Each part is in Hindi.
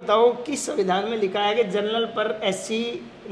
बताओ किस संविधान में लिखा है कि जनरल पर एससी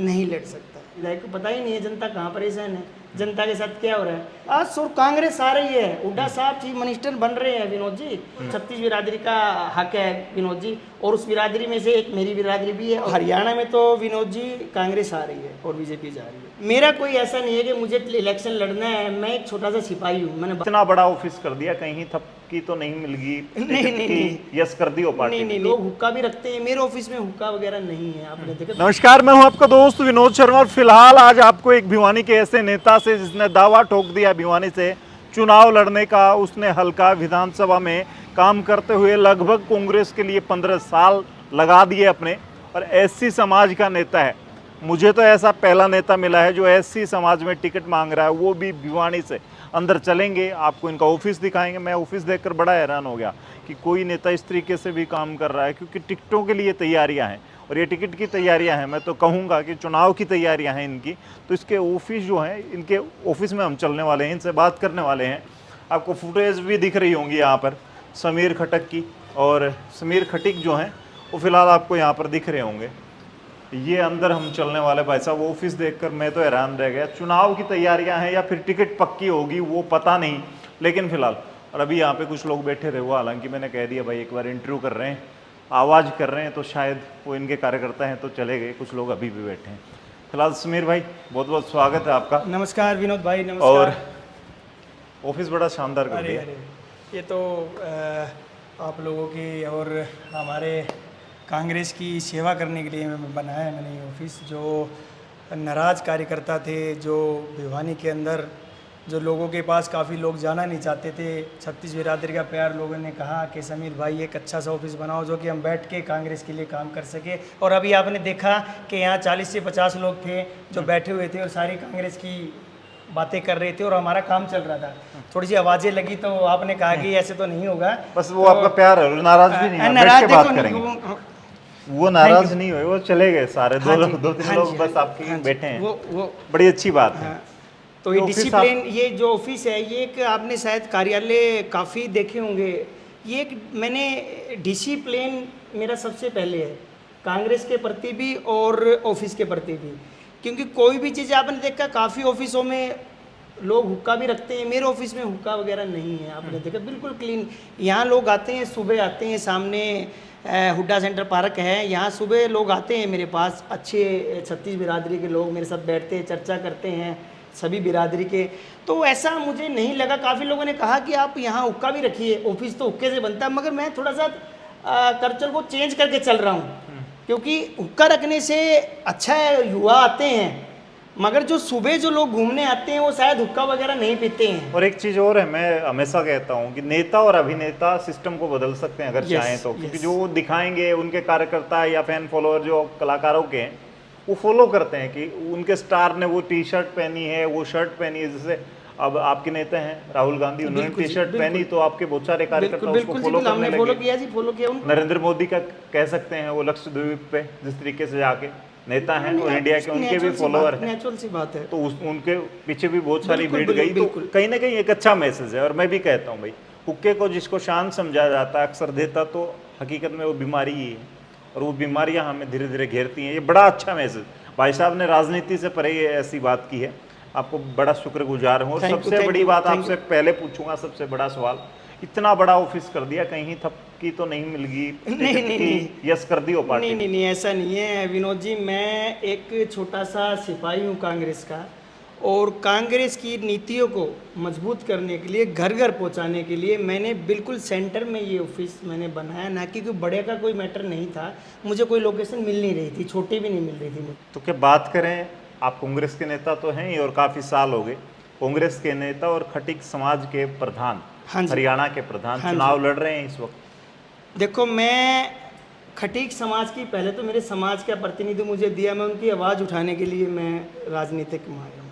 नहीं लड़ सकता। लाइक पता ही नहीं है जनता कहाँ परेशान है, जनता के साथ क्या हो रहा है। आज सो कांग्रेस आ रही है, हुड्डा साहब चीफ मिनिस्टर बन रहे हैं विनोद जी। 36 बिरादरी का हक है विनोद जी, और उस बिरादरी में से एक मेरी बिरादरी भी है। और हरियाणा में तो विनोद जी कांग्रेस आ रही है और बीजेपी जा रही है। मेरा कोई ऐसा नहीं है कि मुझे इलेक्शन लड़ना है, मैं एक छोटा सा सिपाही हूँ। मैंने इतना बड़ा ऑफिस कर दिया, कहीं थपकी तो नहीं मिलगी? नहीं यस कर दी हो पार्टी नहीं, लोग हुक्का भी रखते हैं, मेरे ऑफिस में हुक्का वगैरह नहीं है, आपने देखा। नमस्कार, मैं हूं आपका दोस्त विनोद शर्मा और फिलहाल आज आपको एक भिवानी के ऐसे नेता से जिसने दावा ठोक दिया भिवानी से चुनाव लड़ने का। उसने हल्का विधानसभा में काम करते हुए लगभग कांग्रेस के लिए 15 साल लगा दिए अपने, और एससी समाज का नेता है। मुझे तो ऐसा पहला नेता मिला है जो एससी समाज में टिकट मांग रहा है, वो भी भिवानी से। अंदर चलेंगे, आपको इनका ऑफिस दिखाएंगे। मैं ऑफिस देखकर बड़ा हैरान हो गया कि कोई नेता इस तरीके से भी काम कर रहा है, क्योंकि टिकटों के लिए तैयारियां हैं, और ये टिकट की तैयारियां हैं, मैं तो कहूँगा कि चुनाव की तैयारियां हैं इनकी। तो इसके ऑफिस जो हैं, इनके ऑफिस में हम चलने वाले हैं, इनसे बात करने वाले हैं। आपको फुटेज भी दिख रही होंगी यहाँ पर समीर खटक की, और समीर खटिक जो हैं वो फिलहाल आपको यहाँ पर दिख रहे होंगे। ये अंदर हम चलने वाले। भाई साहब ऑफिस देखकर मैं तो हैरान रह गया। चुनाव की तैयारियां हैं या फिर टिकट पक्की होगी वो पता नहीं, लेकिन फिलहाल। और अभी यहाँ पे कुछ लोग बैठे थे, वो हालांकि मैंने कह दिया भाई एक बार इंटरव्यू कर रहे हैं, आवाज़ कर रहे हैं, तो शायद वो इनके कार्यकर्ता हैं तो चले गए। कुछ लोग अभी भी बैठे हैं। फिलहाल समीर भाई बहुत बहुत स्वागत है आपका। नमस्कार विनोद भाई, नमस्कार। और ऑफिस बड़ा शानदार कर दिया। अरे ये तो आप लोगों की और हमारे कांग्रेस की सेवा करने के लिए मैं बनाया है मैंने ये ऑफिस। जो नाराज़ कार्यकर्ता थे, जो भिवानी के अंदर जो लोगों के पास काफ़ी लोग जाना नहीं चाहते थे, 36 बिरादरी का प्यार, लोगों ने कहा कि समीर भाई एक अच्छा सा ऑफिस बनाओ जो कि हम बैठ के कांग्रेस के लिए काम कर सके। और अभी आपने देखा कि यहाँ 40 से 50 लोग थे जो बैठे हुए थे और सारी कांग्रेस की बातें कर रहे थे और हमारा काम चल रहा था। थोड़ी सी आवाज़ें लगी तो आपने कहा कि ऐसे तो नहीं होगा। बस वो आपका प्यार है, नाराज भी नहीं है, बैठ के बात करेंगे। वो नाराज नहीं हुए, वो चले गए सारे। दो तीन लोग बस आपके बैठे हैं, वो बड़ी अच्छी बात है। तो ये डिसिप्लिन, ये जो ऑफिस है, ये एक आपने शायद कार्यालय काफ़ी देखे होंगे। ये एक मैंने डिसिप्लिन मेरा सबसे पहले है, कांग्रेस के प्रति भी और ऑफिस के प्रति भी। क्योंकि कोई भी चीज़ आपने देखा, काफ़ी ऑफिसों में लोग हुक्का भी रखते हैं, मेरे ऑफिस में हुक्का वगैरह नहीं है, आपने देखा बिल्कुल क्लीन। यहाँ लोग आते हैं, सुबह आते हैं, सामने हुड्डा सेंटर पार्क है, यहाँ सुबह लोग आते हैं मेरे पास, अच्छे 36 बिरादरी के लोग मेरे साथ बैठते हैं, चर्चा करते हैं सभी बिरादरी के। तो ऐसा मुझे नहीं लगा। काफ़ी लोगों ने कहा कि आप यहाँ हुक्का भी रखिए, ऑफिस तो हुक्के से बनता है, मगर मैं थोड़ा सा कल्चर को चेंज करके चल रहा हूँ। क्योंकि हुक्का रखने से अच्छा है, युवा आते हैं, मगर जो सुबह जो लोग घूमने आते हैं वो शायद हुक्का वगैरह नहीं पीते हैं। और एक चीज़ और है, मैं हमेशा कहता हूँ कि नेता और अभिनेता सिस्टम को बदल सकते हैं अगर चाहें तो। क्योंकि जो वो दिखाएंगे, उनके कार्यकर्ता या फैन फॉलोअर जो कलाकारों के हैं वो फॉलो करते हैं कि उनके स्टार ने वो टी शर्ट पहनी है, वो शर्ट पहनी है। जैसे अब आपके नेता हैं राहुल गांधी, उन्होंने टी शर्ट पहनी तो आपके बहुत सारे कार्यकर्ता उसको फॉलो करने लगे। फॉलो किया। नरेंद्र मोदी का कह सकते हैं, वो लक्षद्वीप पे जिस तरीके से जाके नेता हैं और इंडिया के उनके भी फॉलोअर हैं, नेचुरल सी बात है। तो उनके पीछे भी बहुत सारी भीड़ गई। तो कहीं ना कहीं एक अच्छा मैसेज है। और मैं भी कहता हूँ भाई, हुक्के को जिसको शांत समझा जाता है अक्सर देता, तो हकीकत में वो बीमारी ही है, और वो बीमारियां हमें धीरे धीरे घेरती हैं। ये बड़ा अच्छा मैसेज भाई साहब ने राजनीति से परे ये ऐसी बात की है, आपको बड़ा शुक्रगुजार हूँ। और सबसे बड़ी बात आपसे पहले पूछूंगा, सबसे बड़ा सवाल, इतना बड़ा ऑफिस कर दिया, कहीं थपकी तो नहीं मिलगी? नहीं, यस कर दी हो पार्टी? नहीं, ऐसा नहीं है विनोद जी। मैं एक छोटा सा सिपाही हूँ कांग्रेस का, और कांग्रेस की नीतियों को मजबूत करने के लिए, घर घर पहुँचाने के लिए मैंने बिल्कुल सेंटर में ये ऑफिस मैंने बनाया। ना कि कोई बड़े का कोई मैटर नहीं था, मुझे कोई लोकेशन मिल नहीं रही थी, छोटी भी नहीं मिल रही थी मुझे। तो क्या बात करें, आप कांग्रेस के नेता तो हैं ही और काफ़ी साल हो गए कांग्रेस के नेता और खटिक समाज के प्रधान, हरियाणा के प्रधान, चुनाव लड़ रहे हैं इस वक्त। देखो, मैं खटीक समाज की, पहले तो मेरे समाज का प्रतिनिधि मुझे दिया, मैं उनकी आवाज़ उठाने के लिए मैं राजनीतिक में आया हूँ,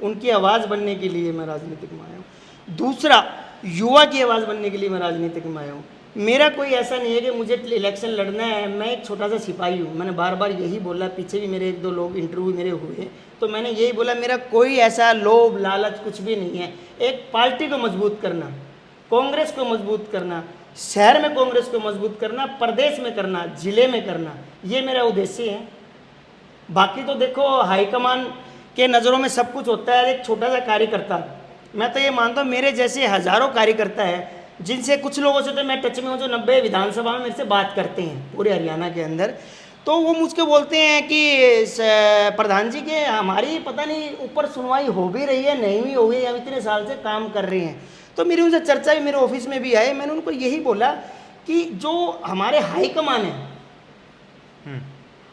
उनकी आवाज़ बनने के लिए मैं राजनीतिक में आया हूँ। दूसरा, युवा की आवाज़ बनने के लिए मैं राजनीतिक में आया हूँ। मेरा कोई ऐसा नहीं है कि मुझे इलेक्शन लड़ना है, मैं एक छोटा सा सिपाही हूँ। मैंने बार बार यही बोला, पीछे भी मेरे 1-2 लोग इंटरव्यू मेरे हुए, तो मैंने यही बोला, मेरा कोई ऐसा लोभ लालच कुछ भी नहीं है। एक पार्टी को मजबूत करना, कांग्रेस को मजबूत करना, शहर में कांग्रेस को मजबूत करना, प्रदेश में करना, जिले में करना, ये मेरा उद्देश्य है। बाकी तो देखो हाईकमान के नज़रों में सब कुछ होता है, एक छोटा सा कार्यकर्ता, मैं तो ये मानता हूँ मेरे जैसे हज़ारों कार्यकर्ता है जिनसे कुछ लोगों से तो मैं टच में हूँ जो 90 विधानसभा में मेरे से बात करते हैं पूरे हरियाणा के अंदर, तो वो मुझको बोलते हैं कि प्रधान जी के हमारी पता नहीं ऊपर सुनवाई हो भी रही है नहीं भी हो गई, हम इतने साल से काम कर रहे हैं। तो मेरी उनसे चर्चा भी मेरे ऑफिस में भी आई, मैंने उनको यही बोला कि जो हमारे हाईकमान है,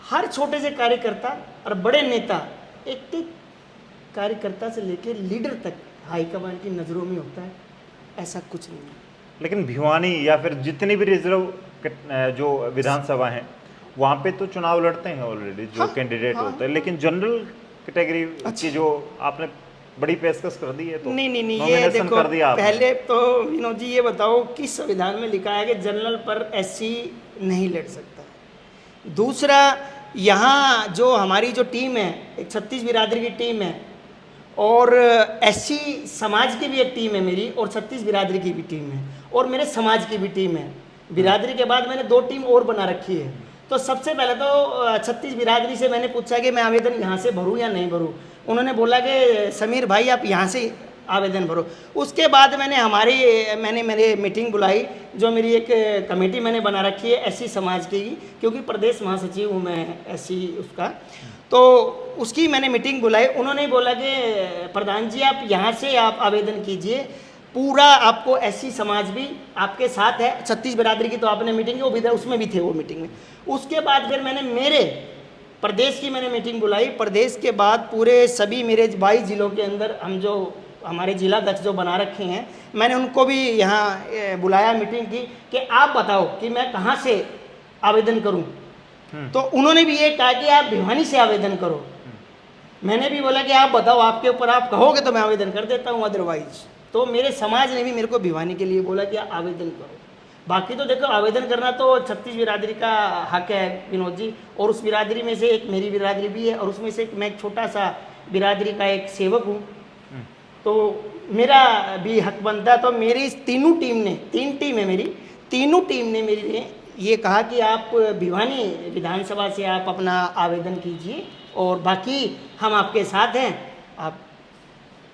हर छोटे से कार्यकर्ता और बड़े नेता, एक एक कार्यकर्ता से लेकर लीडर तक हाईकमान की नज़रों में होता है, ऐसा कुछ नहीं है। लेकिन भिवानी या फिर जितनी भी रिजर्व जो विधानसभा हैं वहाँ पे तो चुनाव लड़ते हैं ऑलरेडी जो कैंडिडेट होते हैं, लेकिन जनरल कैटेगरी की जो आपने बड़ी पेशकश कर दी है तो नहीं ये देखो कर दिया पहले तो विनोद जी ये बताओ किस संविधान में लिखा है कि जनरल पर एससी नहीं लड़ सकता। दूसरा, यहाँ जो हमारी जो टीम है, एक 36 बिरादरी की टीम है और एससी समाज की भी एक टीम है मेरी, और 36 बिरादरी की भी टीम है और मेरे समाज की भी टीम है। बिरादरी के बाद मैंने 2 टीम और बना रखी है। तो सबसे पहले तो 36 बिरादरी से मैंने पूछा कि मैं आवेदन यहाँ से भरूँ या नहीं भरूँ। उन्होंने बोला कि समीर भाई आप यहाँ से आवेदन भरो। उसके बाद मैंने मेरी मीटिंग बुलाई, जो मेरी एक कमेटी मैंने बना रखी है एससी समाज की, क्योंकि प्रदेश महासचिव हूँ मैं एससी उसका, तो उसकी मैंने मीटिंग बुलाई। उन्होंने बोला कि प्रधान जी आप यहाँ से आप आवेदन कीजिए, पूरा आपको एससी समाज भी आपके साथ है। 36 बिरादरी की तो आपने मीटिंग की, वो भी था, उसमें भी थे वो मीटिंग में। उसके बाद फिर मैंने मेरे प्रदेश की मैंने मीटिंग बुलाई। प्रदेश के बाद पूरे सभी मेरे 22 जिलों के अंदर हम जो हमारे जिला अध्यक्ष जो बना रखे हैं, मैंने उनको भी यहाँ बुलाया मीटिंग की कि आप बताओ कि मैं कहाँ से आवेदन करूँ। तो उन्होंने भी ये कहा कि आप भिवानी से आवेदन करो। मैंने भी बोला कि आप बताओ, आपके ऊपर आप कहोगे तो मैं आवेदन कर देता हूँ, अदरवाइज। तो मेरे समाज ने भी मेरे को भिवानी के लिए बोला कि आप आवेदन करो। बाकी तो देखो आवेदन करना तो 36 बिरादरी का हक है विनोद जी, और उस बिरादरी में से एक मेरी बिरादरी भी है, और उसमें से मैं एक छोटा सा बिरादरी का एक सेवक हूँ, तो मेरा भी हक बनता है। तो मेरी इस तीनों टीम ने, 3 टीम है मेरी, तीनों टीम ने मेरे लिए ये कहा कि आप भिवानी विधानसभा से आप अपना आवेदन कीजिए और बाकी हम आपके साथ हैं आप।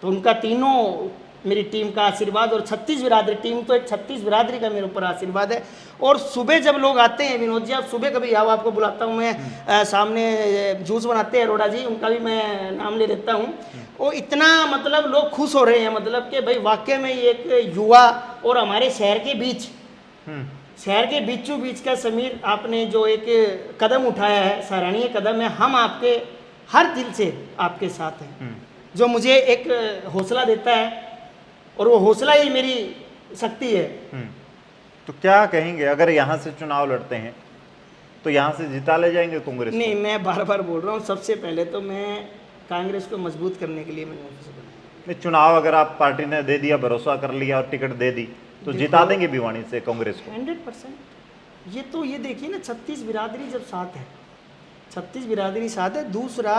तो उनका तीनों मेरी टीम का आशीर्वाद, और 36 बिरादरी टीम तो एक 36 बिरादरी का मेरे ऊपर आशीर्वाद है। और सुबह जब लोग आते हैं विनोद जी, आप सुबह कभी आओ, आपको बुलाता हूँ मैं। सामने जूस बनाते हैं अरोड़ा जी, उनका भी मैं नाम ले देता हूँ। वो इतना मतलब लोग खुश हो रहे हैं, मतलब कि भाई वाकई में ये एक युवा और हमारे शहर के बीच, शहर के बीचों बीच का समीर आपने जो एक कदम उठाया है, सराहनीय कदम है। हम आपके हर दिल से आपके साथ हैं, जो मुझे एक हौसला देता है, और वो हौसला ही मेरी शक्ति है। तो क्या कहेंगे अगर यहाँ से चुनाव लड़ते हैं तो यहाँ से जिता ले जाएंगे कांग्रेस? नहीं, मैं बार बार बोल रहा हूँ, सबसे पहले तो मैं कांग्रेस को मजबूत करने के लिए मैंने ऑफिस बनाया। नहीं, चुनाव अगर आप पार्टी ने दे दिया, भरोसा कर लिया और टिकट दे दी तो जिता देंगे भिवानी से कांग्रेस को 100%। ये तो ये देखिए ना, 36 बिरादरी जब साथ है, 36 बिरादरी साथ है। दूसरा,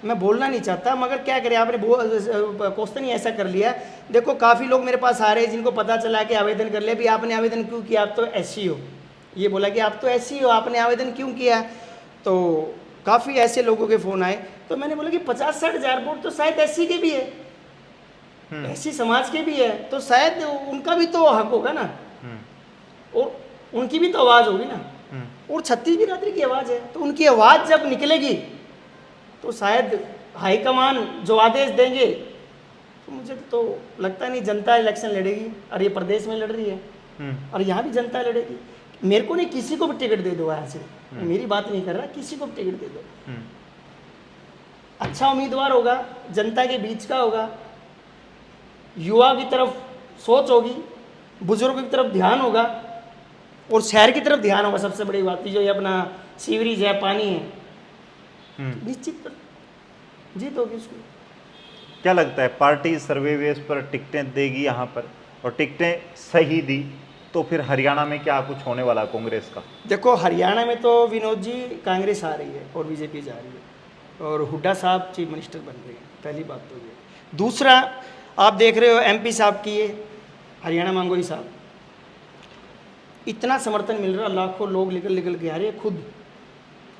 मैं बोलना नहीं चाहता मगर क्या करें, आपने क्वेश्चन ही ऐसा कर लिया। देखो काफ़ी लोग मेरे पास आ रहे हैं जिनको पता चला कि आवेदन कर लिया, भी आपने आवेदन क्यों किया, आप तो एससी हो। ये बोला कि आप तो एससी हो, आपने आवेदन क्यों किया। तो काफ़ी ऐसे लोगों के फ़ोन आए, तो मैंने बोला कि 50-60 हज़ार वोट तो शायद एससी के भी है, एससी समाज के भी है, तो शायद उनका भी तो हक होगा ना, और उनकी भी तो आवाज़ होगी ना। और 36 बिरादरी की आवाज़ है, तो उनकी आवाज़ जब निकलेगी तो शायद हाईकमान जो आदेश देंगे, तो मुझे तो लगता नहीं जनता इलेक्शन लड़ेगी। और ये प्रदेश में लड़ रही है और यहाँ भी जनता लड़ेगी। मेरे को नहीं, किसी को भी टिकट दे दो यहाँ से, मेरी बात नहीं कर रहा, किसी को भी टिकट दे दो। अच्छा उम्मीदवार होगा, जनता के बीच का होगा, युवा की तरफ सोच होगी, बुजुर्ग की तरफ ध्यान होगा, और शहर की तरफ ध्यान होगा। सबसे बड़ी बात जो ये अपना सीवरेज है, पानी है, निश्चित जीत होगी उसमें। क्या लगता है पार्टी सर्वे बेस पर टिकटें देगी यहाँ पर, और टिकटें सही दी तो फिर हरियाणा में क्या कुछ होने वाला कांग्रेस का? देखो हरियाणा में तो विनोद जी कांग्रेस आ रही है और बीजेपी जा रही है, और हुड्डा साहब चीफ मिनिस्टर बन रहे हैं, पहली बात तो ये। दूसरा, आप देख रहे हो एमपी साहब की, ये हरियाणा मंगोई साहब, इतना समर्थन मिल रहा, लाखों लोग निकल निकल के आ रहे हैं,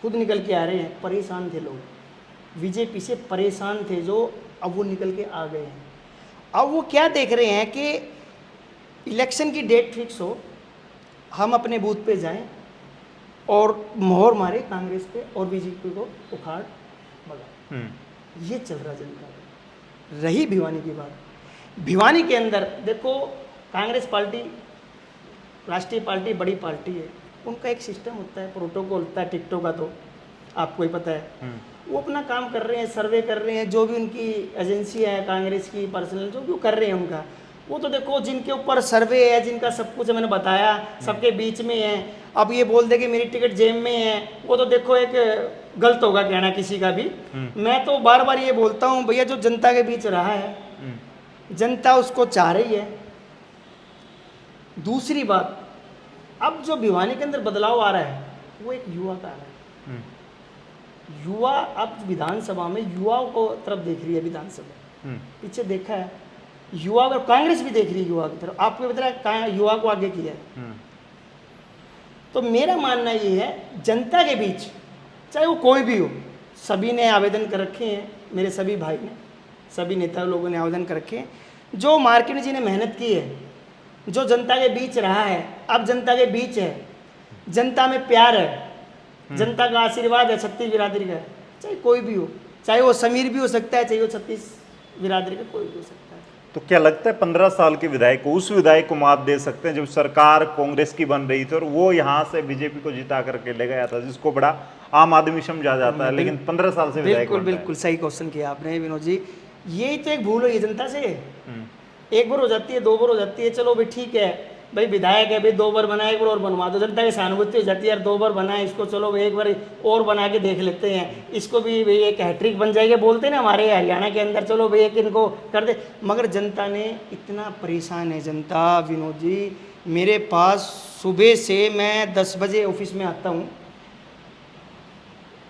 खुद निकल के आ रहे हैं। परेशान थे लोग, बीजेपी से परेशान थे जो, अब वो निकल के आ गए हैं। अब वो क्या देख रहे हैं कि इलेक्शन की डेट फिक्स हो, हम अपने बूथ पे जाएं और मोहर मारे कांग्रेस पे और बीजेपी को उखाड़ भगाए। ये चल रहा जनता का। रही भिवानी की बात, भिवानी के अंदर देखो, कांग्रेस पार्टी राष्ट्रीय पार्टी बड़ी पार्टी है, उनका एक सिस्टम होता है, प्रोटोकॉल होता है, टिकटों का तो आपको ही पता है। वो अपना काम कर रहे हैं, सर्वे कर रहे हैं, जो भी उनकी एजेंसी है कांग्रेस की, पर्सनल जो भी कर रहे हैं उनका, वो तो देखो जिनके ऊपर सर्वे है, जिनका सब कुछ मैंने बताया, सबके बीच में है। अब ये बोल दे कि मेरी टिकट जेब में है, वो तो देखो एक गलत होगा कहना किसी का भी। मैं तो बार बार ये बोलता हूँ भैया, जो जनता के बीच रहा है, जनता उसको चाह रही है। दूसरी बात, अब जो भिवानी के अंदर बदलाव आ रहा है वो एक युवा का आ रहा है। युवा अब विधानसभा में युवाओं को तरफ देख रही है विधानसभा, पीछे देखा है युवा, और कांग्रेस भी देख रही है युवा की तरफ। आपको बता रहा है युवा को आगे किया है। तो मेरा मानना ये है, जनता के बीच चाहे वो कोई भी हो, सभी ने आवेदन कर रखे हैं, मेरे सभी भाई ने, सभी नेता लोगों ने आवेदन कर रखे हैं। जो मार्केट जी ने मेहनत की है, जो जनता के बीच रहा है, अब जनता के बीच है, जनता में प्यार है, जनता का आशीर्वाद है, छत्तीस बिरादरी का, चाहे कोई भी हो, चाहे वो समीर भी हो सकता है, चाहे वो छत्तीस बिरादरी का कोई भी हो सकता है। तो क्या लगता है 15 साल के विधायक को, उस विधायक को मात दे सकते हैं जब सरकार कांग्रेस की बन रही थी और वो यहाँ से बीजेपी को जिता करके ले गया था, जिसको बड़ा आम आदमी समझा जाता है, लेकिन 15 साल से विधायक बिल्कुल बिल्कुल सही क्वेश्चन किया आपने विनोद जी। यही तो एक भूल हुई है जनता से। एक बार हो जाती है, दो बार हो जाती है, चलो भाई ठीक है, भाई विधायक है भाई, 2 बार बना, एक बार और बनवा दो, जनता की सहानुभूति हो जाती है यार, 2 बार बनाए इसको, चलो भाई एक बार और बना के देख लेते हैं, इसको भी भाई एक हैट्रिक बन जाएगी, बोलते हैं ना हमारे हरियाणा के अंदर, चलो भाई एक इनको कर दे। मगर जनता ने इतना परेशान है जनता विनोद जी, मेरे पास सुबह से मैं 10 बजे ऑफिस में आता हूँ,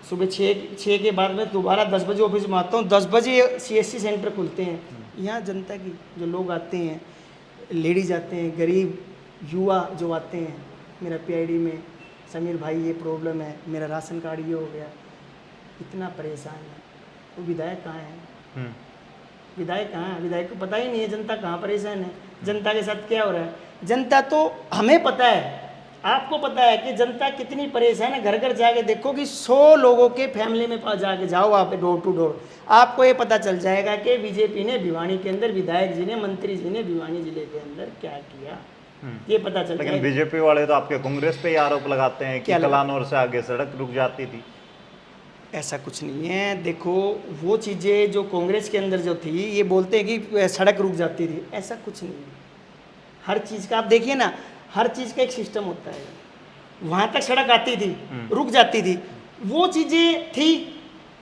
सुबह 6 के बाद में दोबारा 10 बजे ऑफिस में आता हूँ, 10 बजे CSC सेंटर खुलते हैं। यहाँ जनता की जो लोग आते हैं, लेडीज आते हैं, गरीब युवा जो आते हैं, मेरा PID में समीर भाई ये प्रॉब्लम है, मेरा राशन कार्ड ये हो गया, इतना परेशान है। वो विधायक कहाँ है? विधायक कहाँ है? विधायक को पता ही नहीं है जनता कहाँ परेशान है, जनता के साथ क्या हो रहा है। जनता तो हमें पता है, आपको पता है कि जनता कितनी परेशान है। घर घर जाके देखो कि 100 लोगों के फैमिली में जाके जाओ आप डोर टू डोर, आपको ये पता चल जाएगा कि बीजेपी ने भिवानी के अंदर, विधायक जी ने, मंत्री जी ने भिवानी जिले के अंदर क्या किया, ये पता चल जाएगा। लेकिन बीजेपी वाले तो आपके कांग्रेस पे ही आरोप लगाते हैं कि कलानौर से आगे सड़क रुक जाती थी। ऐसा कुछ नहीं है। देखो वो चीज़ें जो कांग्रेस के अंदर जो थी, ये बोलते हैं कि सड़क रुक जाती थी, ऐसा कुछ नहीं है। हर चीज़ का आप देखिए ना, हर चीज़ का एक सिस्टम होता है। वहाँ तक सड़क आती थी, रुक जाती थी, वो चीज़ें थी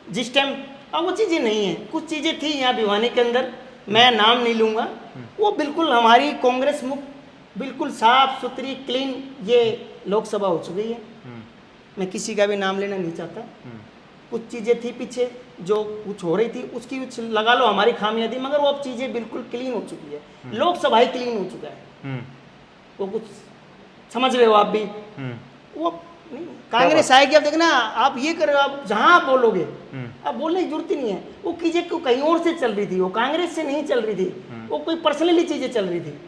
जिस टाइम, अब वो चीज़ें नहीं है। कुछ चीज़ें थी यहाँ भिवानी के अंदर, मैं नाम नहीं लूँगा, वो बिल्कुल हमारी कांग्रेस मुक्त, बिल्कुल साफ सुथरी क्लीन ये लोकसभा हो चुकी है। मैं किसी का भी नाम लेना नहीं चाहता। कुछ चीज़ें थी पीछे जो कुछ हो रही थी, उसकी लगा लो हमारी खामियां थी, मगर वो अब चीज़ें बिल्कुल क्लीन हो चुकी है। लोकसभा ही क्लीन हो चुका है, वो कुछ समझ रहे हो आप भी। वो नहीं, कांग्रेस आएगी, अब देखना आप ये कर रहे हो, आप जहाँ आप बोलोगे, अब बोलने की जरूरत ही नहीं है। वो चीज़ें कहीं और से चल रही थी, वो कांग्रेस से नहीं चल रही थी, वो कोई पर्सनली चीज़ें चल रही थी।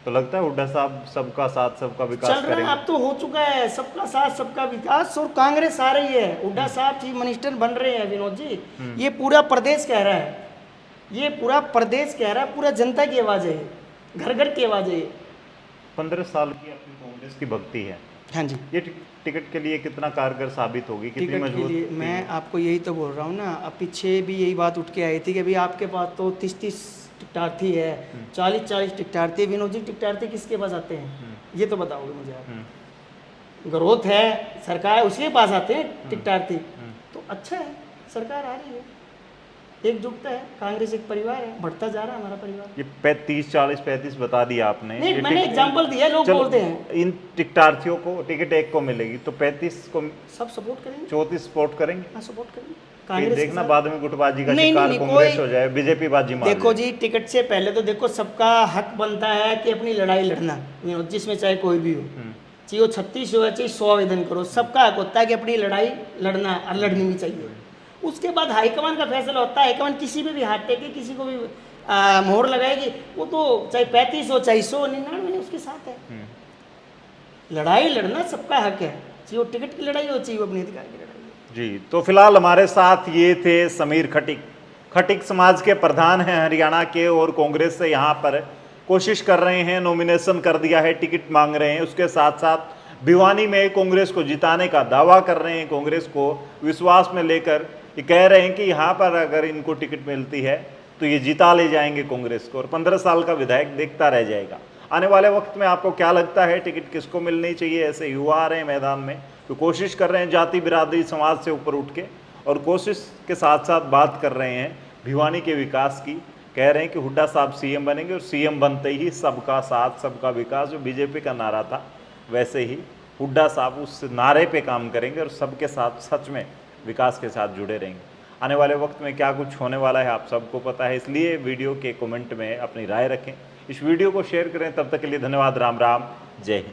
तो लगता है हुड्डा साहब सबका साथ सबका विकास चल रहा है, अब तो हो चुका है, सबका साथ सबका विकास, और कांग्रेस आ रही है। हुड्डा साहब चीफ मिनिस्टर बन रहे हैं विनोद जी, ये पूरा प्रदेश कह रहा है, ये पूरा प्रदेश कह रहा है, पूरा जनता की आवाज़ है, घर घर की आवाज़ है। 15 साल की अपनी कांग्रेस की भक्ति है। हाँ जी, ये टिकट के लिए कितना कारगर साबित होगी, कितनी टिकट के मजबूत? लिए मैं आपको यही तो बोल रहा हूँ ना। अब पीछे भी यही बात उठ के आई थी कि भाई आपके पास तो 30-30 टिकटार्थी है, 40-40 टिकटार्थी। विनोद जी टिकटार्थी किसके पास आते हैं, ये तो बताओगे मुझे आप। ग्रोथ है, सरकार उसके पास आते हैं टिकटार्थी, तो अच्छा है, सरकार आ रही है, एकजुटता है, कांग्रेस एक परिवार है, बढ़ता जा रहा है हमारा परिवार। ये 35, 40, 35 बता दिया आपने। नहीं, मैंने एग्जांपल दिया, लोग बोलते हैं इन टिकटार्थियों को टिकट एक को मिलेगी तो 35 को सब सपोर्ट करेंगे, 34 सपोर्ट करेंगे। हाँ सपोर्ट करेंगे, कांग्रेस के देखना साथ। बाद में गुटबाजी का नहीं, शिकार नहीं, कांग्रेस कोई- हो जाए, बीजेपी बाजी मार देखो ले। जी, टिकट से पहले तो देखो सबका हक बनता है कि अपनी लड़ाई लड़ना, जिसमें चाहे कोई भी हो, चाहे वो 36 हो या चाहे 100 आवेदन करो, सबका हक होता है कि अपनी लड़ाई लड़ना और लड़नी भी चाहिए। उसके बाद हाईकमान का फैसला होता है, हाईकमान किसी पे भी हाथ टेके, किसी को भी मोहर लगाएगी, वो तो चाहे 35 हो चाहे 100, 99 उसके साथ है। लड़ाई लड़ना सबका हक है, चाहे वो टिकट की लड़ाई हो चाहे वो अपने अधिकार की लड़ाई हो। जी, तो फिलहाल हमारे साथ ये थे समीर खटिक। खटिक समाज के प्रधान हैं हरियाणा के, और कांग्रेस से यहाँ पर कोशिश कर रहे हैं, नॉमिनेशन कर दिया है, टिकट मांग रहे हैं। उसके साथ साथ भिवानी में कांग्रेस को जिताने का दावा कर रहे हैं, कांग्रेस को विश्वास में लेकर ये कह रहे हैं कि यहाँ पर अगर इनको टिकट मिलती है तो ये जिता ले जाएंगे कांग्रेस को, और 15 साल का विधायक देखता रह जाएगा। आने वाले वक्त में आपको क्या लगता है, टिकट किसको मिलनी चाहिए? ऐसे युवा आ रहे हैं मैदान में, तो कोशिश कर रहे हैं जाति बिरादरी समाज से ऊपर उठ के, और कोशिश के साथ साथ बात कर रहे हैं भिवानी के विकास की। कह रहे हैं कि हुड्डा साहब सीएम बनेंगे, और सीएम बनते ही सबका साथ सबका विकास, जो बीजेपी का नारा था, वैसे ही हुड्डा साहब उस नारे पे काम करेंगे और सबके साथ सच में विकास के साथ जुड़े रहेंगे। आने वाले वक्त में क्या कुछ होने वाला है आप सबको पता है, इसलिए वीडियो के कमेंट में अपनी राय रखें, इस वीडियो को शेयर करें। तब तक के लिए धन्यवाद। राम राम, जय हिंद।